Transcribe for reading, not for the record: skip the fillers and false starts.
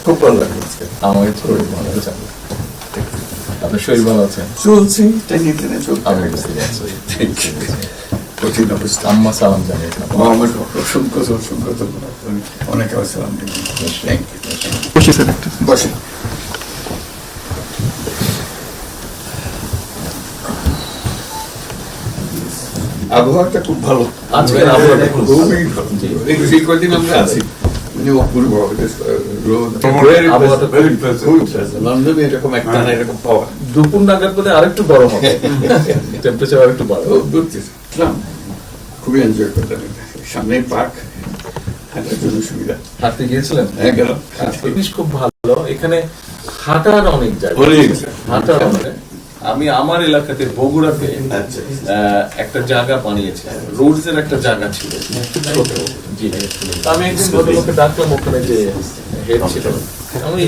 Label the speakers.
Speaker 1: খুব ভালো লাগলো আজকে।
Speaker 2: আমাকে শরীর ভালো আছে। আপনার শরীর ভালো আছে?
Speaker 1: চলছি টেনে টেনে চলতে
Speaker 2: আমি
Speaker 1: হবে।
Speaker 2: বুঝতে পারছি।
Speaker 1: ঠিক আছে। কঠিন অবস্থা।
Speaker 2: আম্মা সালাম জানিয়েছেন।
Speaker 1: আমার অসংখ্য অসংখ্য ধন্যবাদ। আমি অনেক সালাম দিই। Thank you.
Speaker 3: বসে স্যার একটা
Speaker 1: বসে। আবহাওয়াটা খুব ভালো।
Speaker 2: আজকের আবহাওয়াটা খুব ভালো।
Speaker 1: খুবই ভালো। এই কদিন আমরা আছি মানে অপূর্ব রোদ।
Speaker 2: আবহাওয়াটা
Speaker 1: খুবই pleasant। লন্ডনে এরকম একটা না এরকম পাওয়া।
Speaker 2: দুপুর নাগাদ বোধ আরেকটু গরম হবে, টেম্পারেচার আরেকটু বাড়বে।
Speaker 1: খুবই এনজয় করলাম। সামনে পার্ক, হাঁটার জন্য সুবিধা।
Speaker 2: হাঁটতে গিয়েছিলেন?
Speaker 1: হ্যাঁ, গেলাম।
Speaker 2: জিনিস খুব ভালো এখানে, হাঁটার অনেক জায়গা,
Speaker 1: অনেক।
Speaker 2: হাঁটার অনেক। আমি আমার এলাকাতে বগুড়াতে
Speaker 1: আচ্ছা।
Speaker 2: একটা জায়গা বানিয়েছি, রোডস এর একটা জায়গা ছিল ছোট। জি, তা আমি একদিন ভদ্রলোককে ডাকলাম, ওখানে যে হেড ছিল, আমি